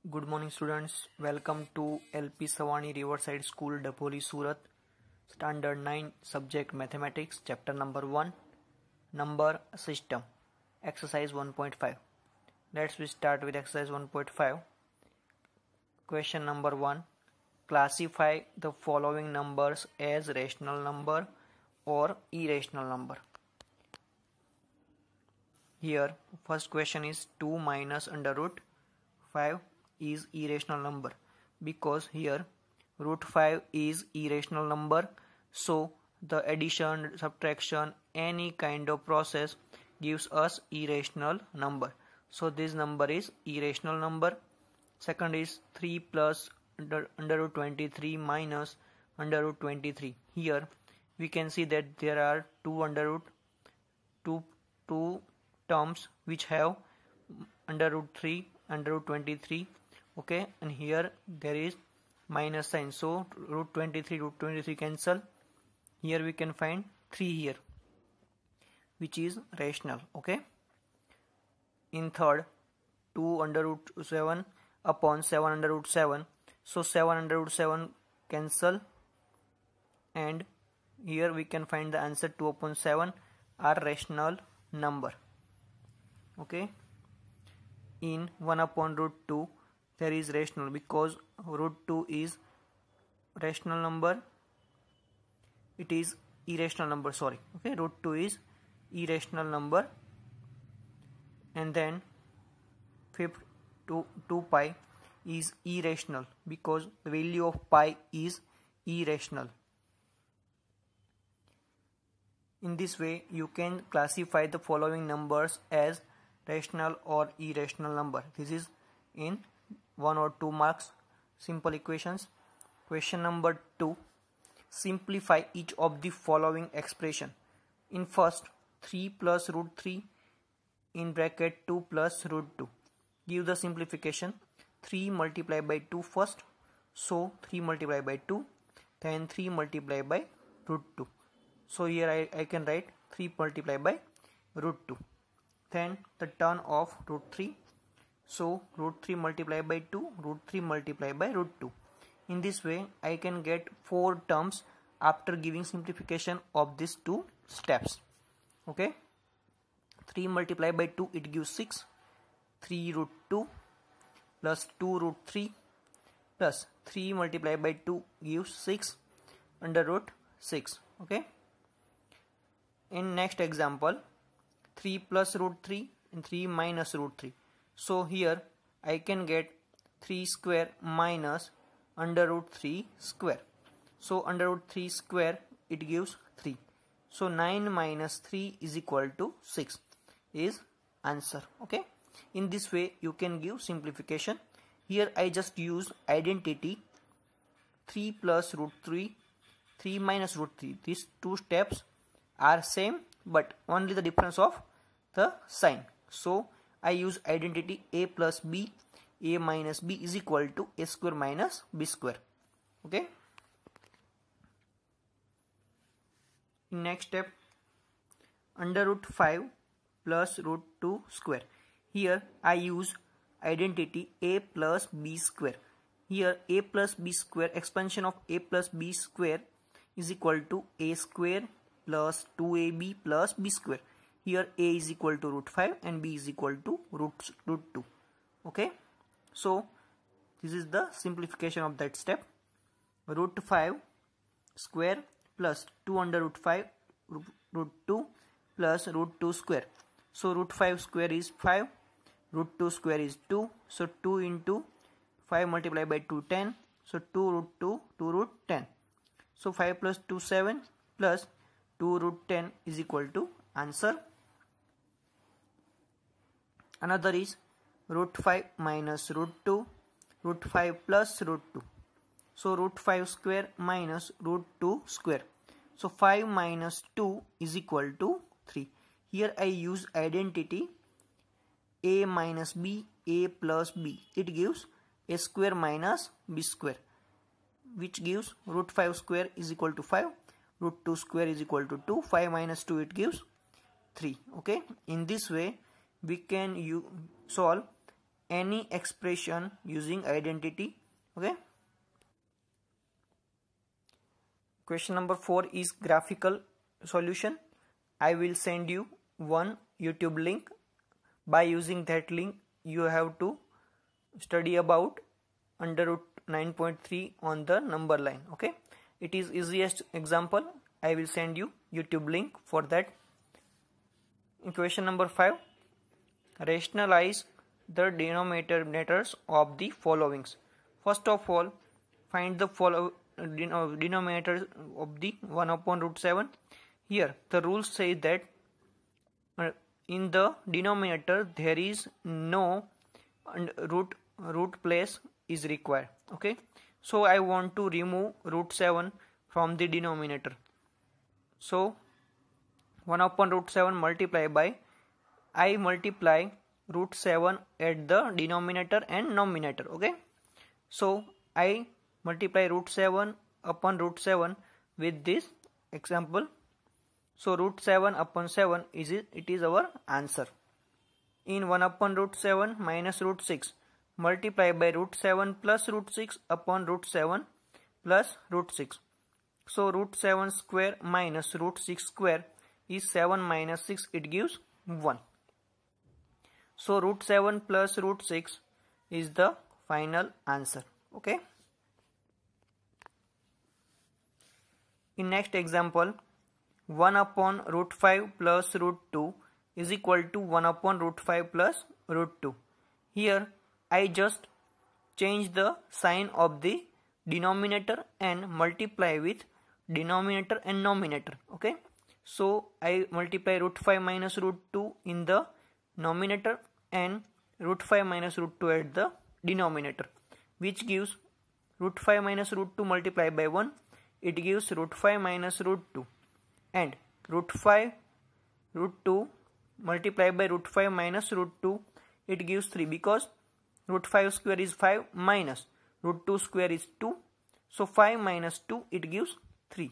Good morning students, welcome to LP Savani Riverside School, Dapoli, Surat. Standard 9, subject Mathematics, chapter number 1, Number System, exercise 1.5. Let's start with exercise 1.5. Question number 1. Classify the following numbers as rational number or irrational number. Here, first question is 2 minus under root 5 is irrational number, because here root 5 is irrational number, so the addition, subtraction, any kind of process gives us irrational number, so this number is irrational number. Second is 3 plus under root 23 minus under root 23. Here we can see that there are two terms which have under root 3 under root 23. Okay, and here there is minus sign, so root 23 cancel. Here we can find 3 here, which is rational. Okay, in third, 2 under root 7 upon 7 under root 7, so 7 under root 7 cancel, and here we can find the answer 2 upon 7 are rational number. Okay, in 1 upon root 2 there is rational, because root 2 is rational number, it is irrational number, sorry. Okay, root 2 is irrational number. And then fifth, 2 pi is irrational, because the value of pi is irrational. In this way you can classify the following numbers as rational or irrational number. This is in 1 or 2 marks, simple equations. Question number 2. Simplify each of the following expression. In first, 3 plus root 3 in bracket 2 plus root 2. Give the simplification. 3 multiplied by 2 first, so 3 multiplied by 2, then 3 multiplied by root 2. So here I can write 3 multiplied by root 2. Then the turn of root 3. So root 3 multiplied by 2, root 3 multiplied by root 2. In this way I can get 4 terms after giving simplification of these 2 steps. Okay, 3 multiplied by 2, it gives 6. 3 root 2 plus 2 root 3 plus 3 multiplied by 2 gives 6 under root 6. Okay, in next example, 3 plus root 3 and 3 minus root 3. So here I can get 3 square minus under root 3 square. So under root 3 square it gives 3. So 9 minus 3 is equal to 6 is answer. Okay, in this way you can give simplification. Here I just use identity, 3 plus root 3, 3 minus root 3. These 2 steps are same, but only the difference of the sign. So I use identity a plus b, a minus b is equal to a square minus b square. Okay, in next step, under root 5 plus root 2 square. Here I use identity a plus b square. Here a plus b square, expansion of a plus b square is equal to a square plus 2ab plus b square. Here a is equal to root 5 and b is equal to root 2. Okay, so this is the simplification of that step. Root 5 square plus 2 under root 5 root 2 plus root 2 square. So root 5 square is 5, root 2 square is 2, so 2 into 5 multiplied by 2, 10, so 2 root 2, 2 root 10. So 5 plus 2, 7 plus 2 root 10 is equal to answer. Another is root 5 minus root 2, root 5 plus root 2. So root 5 square minus root 2 square. So 5 minus 2 is equal to 3. Here I use identity a minus b, a plus b. It gives a square minus b square, which gives root 5 square is equal to 5, root 2 square is equal to 2, 5 minus 2 it gives 3. Okay, in this way we can solve any expression using identity. Okay. Question number 4 is graphical solution. I will send you one YouTube link. By using that link, you have to study about under root 9.3 on the number line. Okay, it is easiest example. I will send you YouTube link for that. In question number 5, rationalize the denominators of the followings. First of all, find the denominator of the 1 upon root 7. Here the rules say that in the denominator there is no root place is required. Okay, so I want to remove root 7 from the denominator. So 1 upon root 7 multiply by, I multiply root 7 at the denominator and numerator. Okay, so I multiply root 7 upon root 7 with this example. So root 7 upon 7 it is our answer. In 1 upon root 7 minus root 6, multiply by root 7 plus root 6 upon root 7 plus root 6. So root 7 square minus root 6 square is 7 minus 6, it gives 1. So root 7 plus root 6 is the final answer. Okay. In next example, 1 upon root 5 plus root 2 is equal to 1 upon root 5 plus root 2. Here I just change the sign of the denominator and multiply with denominator and numerator. Okay, so I multiply root 5 minus root 2 in the numerator and root 5 minus root 2 at the denominator, which gives root 5 minus root 2 multiplied by 1, it gives root 5 minus root 2, and root 5 root 2 multiplied by root 5 minus root 2, it gives 3, because root 5 square is 5 minus root 2 square is 2, so 5 minus 2 it gives 3.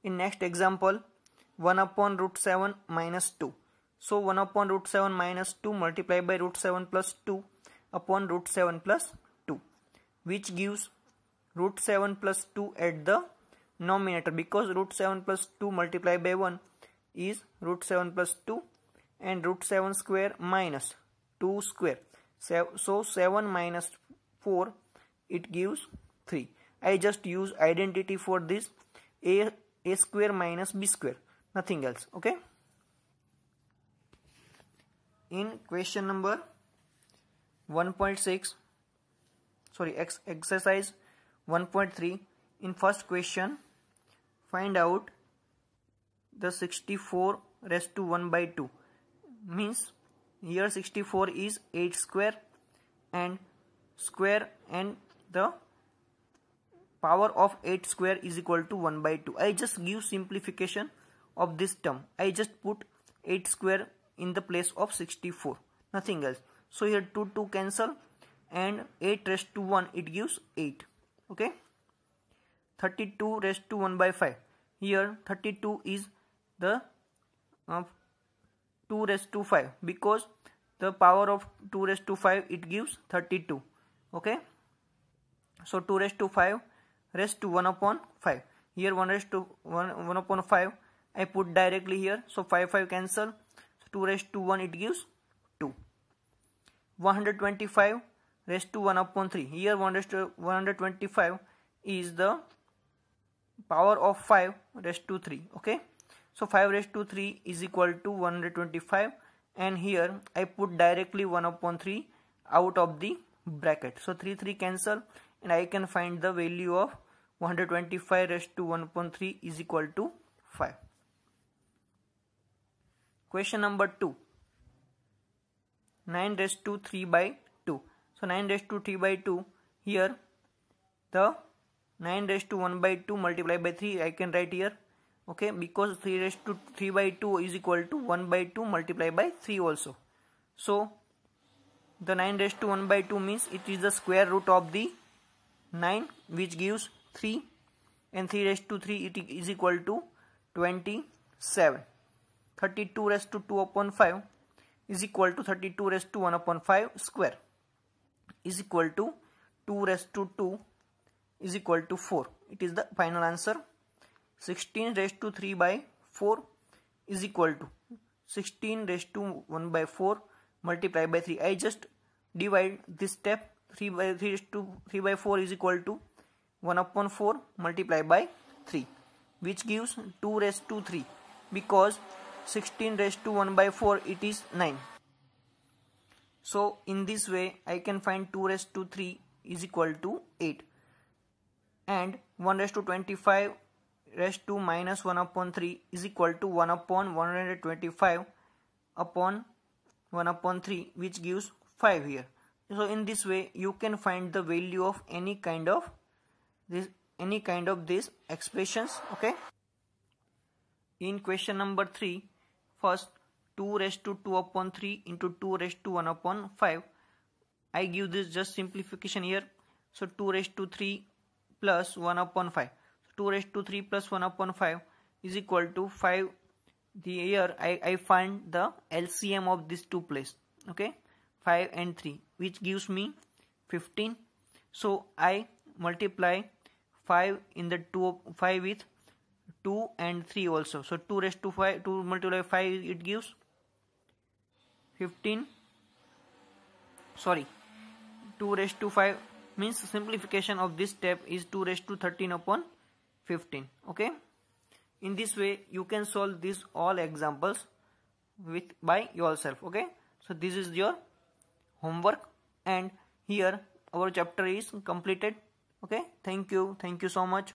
In next example, 1 upon root 7 minus 2. So 1 upon root 7 minus 2 multiplied by root 7 plus 2 upon root 7 plus 2, which gives root 7 plus 2 at the numerator, because root 7 plus 2 multiplied by 1 is root 7 plus 2, and root 7 square minus 2 square. So 7 minus 4 it gives 3. I just use identity for this, a square minus b square, nothing else. Okay. In question number 1.6, sorry, exercise 1.3, in first question, find out the 64 raised to 1 by 2. Means here 64 is 8 square and the power of 8 square is equal to 1 by 2. I just give simplification of this term. I just put 8 square in the place of 64, nothing else. So here 2 cancel and 8 raised to 1 it gives 8. Okay. 32 raised to 1 by 5. Here 32 is the 2 raised to 5, because the power of 2 raised to 5 it gives 32. Okay. So 2 raised to 5 raised to 1 upon 5. Here 1 raised to 1 upon 5 I put directly here. So 5 cancel. So 2 raised to 1 it gives 2. 125 raised to 1 upon 3. Here 1 raised to 125 is the power of 5 raised to 3. Okay. So 5 raised to 3 is equal to 125, and here I put directly 1 upon 3 out of the bracket. So 3 cancel and I can find the value of 125 raised to 1 upon 3 is equal to 5. Question number 2. 9 raised to 3 by 2. So 9 raised to 3 by 2, here the 9 raised to 1 by 2 multiplied by 3 I can write here. Okay, because 3 raised to 3 by 2 is equal to 1 by 2 multiplied by 3 also. So the 9 raised to 1 by 2 means it is the square root of the 9, which gives 3, and 3 raised to 3 it is equal to 27. 32 raised to 2 upon 5. is equal to 32 raised to 1 upon 5 square is equal to 2 raised to 2 is equal to 4. It is the final answer. 16 raised to 3 by 4 is equal to 16 raised to 1 by 4 multiplied by 3. I just divide this step. 3 by 3 raised to 3 by 4 is equal to 1 upon 4 multiplied by 3, which gives 2 raised to 3, because 16 raised to 1 by 4 it is 9. So in this way I can find 2 raised to 3 is equal to 8, and 1 raised to 25 raised to minus 1 upon 3 is equal to 1 upon 125 upon 1 upon 3, which gives 5 here. So in this way you can find the value of any kind of these expressions. Okay. In question number 3, first 2 raised to 2 upon 3 into 2 raised to 1 upon 5. I give this just simplification here. So 2 raised to 3 plus 1 upon 5. So 2 raised to 3 plus 1 upon 5 is equal to 5. Here I find the LCM of these two places. Okay, 5 and 3, which gives me 15. So I multiply 5 in the 5 with 2 and 3 also. So 2 raised to 5, 2 multiply 5, it gives 15. Sorry, 2 raised to 5 means simplification of this step is 2 raised to 13 upon 15. Okay. In this way you can solve these all examples by yourself. Okay. So this is your homework, and here our chapter is completed. Okay. Thank you so much.